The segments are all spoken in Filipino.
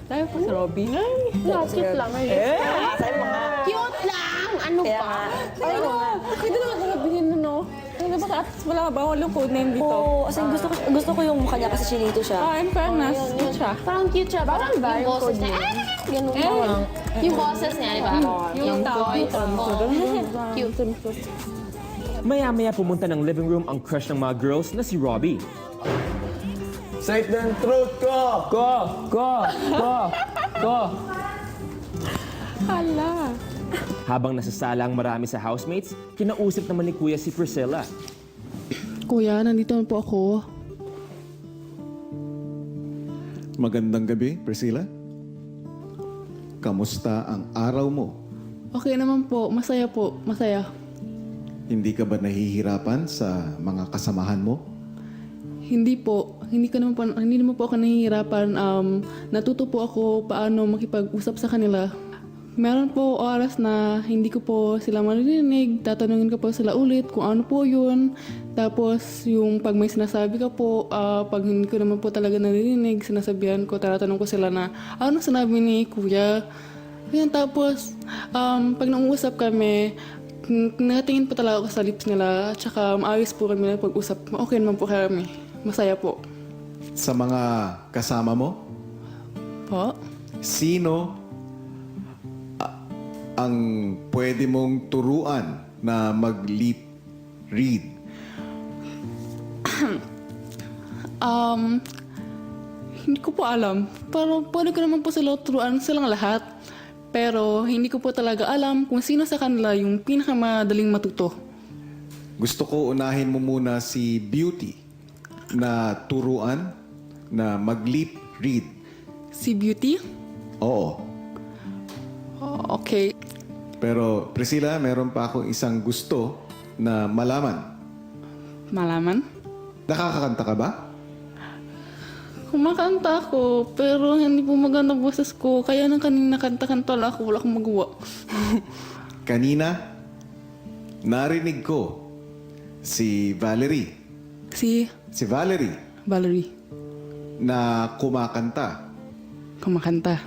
Tayo po si Robby. Cute lang. Sabi mo nga. Cute lang! Ano Kaya pa? nga. Ay, no. Pwede naman sabihin mo, no? Ano ba at wala ba? Walang code name dito. Oo, kasi gusto ko yung mukha niya kasi chinito siya. In fairness, cute siya. Parang cute siya. Parang yung boses niya. Ganun ba? Yung boses niya, di ba? Yung voice. Cute. Maya-maya pumunta ng living room ang crush ng mga girls na si Robbie. Say the truth ko! Go! Hala. Habang nasasala ang marami sa housemates, kinausap naman ni Kuya si Priscilla. Kuya, nandito na po ako. Magandang gabi, Priscilla. Kamusta ang araw mo? Okay naman po. Masaya po. Masaya. Hindi ka ba nahihirapan sa mga kasamahan mo? Hindi po. Hindi naman po ako nahihirapan. Natuto po ako paano makipag-usap sa kanila. Meron po oras na hindi ko po sila maririnig. Tatanungin ko po sila ulit kung ano po yun. Tapos yung pag may sinasabi ka po, pag hindi ko naman po talaga naririnig, sinasabihan ko, tinatanong ko sila na ano sinabi ni Kuya. Yan, tapos pag naungusap kami, nakatingin po talaga ako sa lips nila. At saka maayos po kami na pag-usap. Okay naman po kami. Masaya po. Sa mga kasama mo, Po? sino ang pwede mong turuan na mag-lip read? Hindi ko po alam. Pero pwede ko naman po sila turuan silang lahat. Pero hindi ko po talaga alam kung sino sa kanila yung pinakamadaling matuto. Gusto ko unahin mo muna si Beauty na turuan na mag-lip read. Si Beauty? Oo. Okay. Pero Priscilla, meron pa akong isang gusto na malaman. Malaman? Nakakakanta ka ba? Kumakanta ako, pero hindi po maganda boses ko. Kaya nang kanina kanta-kanta lang ako, wala akong magawa. Kanina, narinig ko si Valerie. Si Si Valerie Valerie. na kumakanta. Kumakanta.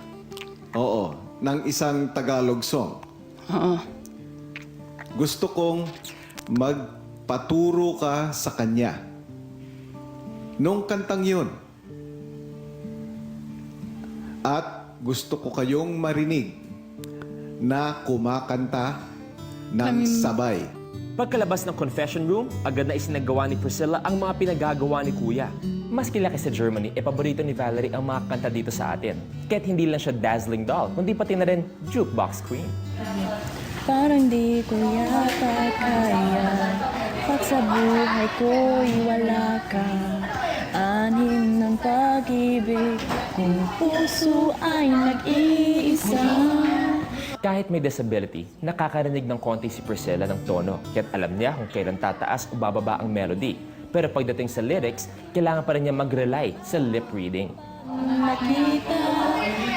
Oo, ng isang Tagalog song. Oo. Gusto kong magpaturo ka sa kanya. Nung kantang yun. At gusto ko kayong marinig na kumakanta ng sabay. Pagkalabas ng confession room, agad na isinagawa ni Priscilla ang mga pinagagawa ni Kuya. Maski laki sa Germany, paborito ni Valerie ang mga kanta dito sa atin. Kaya't hindi lang siya dazzling doll, kundi pati na rin jukebox queen. Parang di ko yata kaya pag sa buhay ko'y wala ka. Anin ng pag-ibig kung puso ay nag-iisa. Kahit may disability, nakakarinig ng konti si Priscilla ng tono, kaya't alam niya kung kailan tataas o bababa ang melody. Pero pagdating sa lyrics, kailangan pa rin niya mag-rely sa lip reading. Nakita,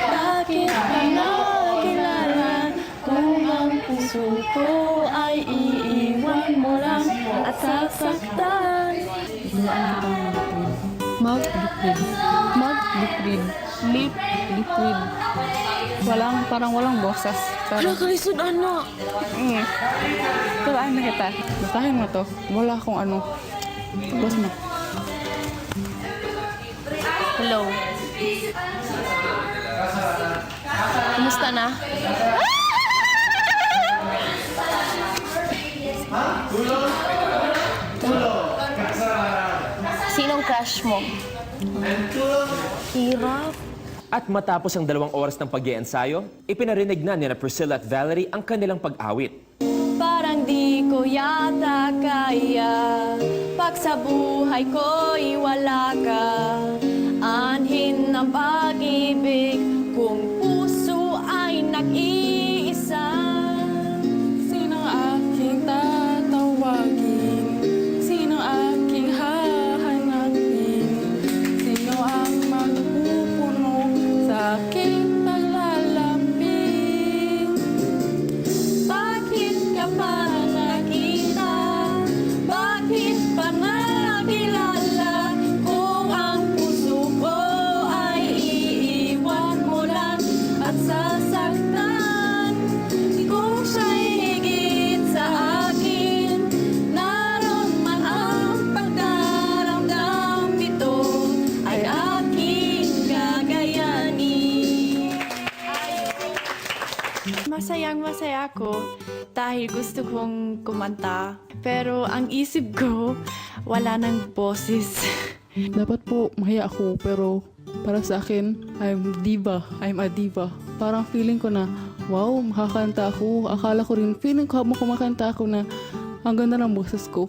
bakit ka nakilala? Kung ang puso ko ay iiwan mo lang at sasaktan. Mag-liquid. Mag-liquid. Lip-liquid. Parang walang boses. Nakalisod ano? Tulaan na kita. Basahin mo to. Wala akong ano. Tapos mo. Hello. Kumusta na? Sinong crush mo? Hirap. At matapos ang 2 oras ng pag-iensayo, ipinarinig na ni Priscilla at Valerie ang kanilang pag-awit. Parang di ko yata kaya pag sa buhay ko'y wala ka. Anhin ng pag-ibig kung puso ay nag-iisa. Sino aking tatawagin? Sino aking hahanapin? Sino ang magpupuno sa aking paglalambing? Bakit ka pa nakita? Bakit pa nakilala? Kung ang puso ko ay ako dahil gusto kong kumanta. Pero ang isip ko, wala nang boses. Dapat po mahiya ako, pero para sa akin, I'm a diva. Parang feeling ko na, wow, makakanta ako. Akala ko rin, feeling ko habang kumakanta ako na ang ganda ng boses ko.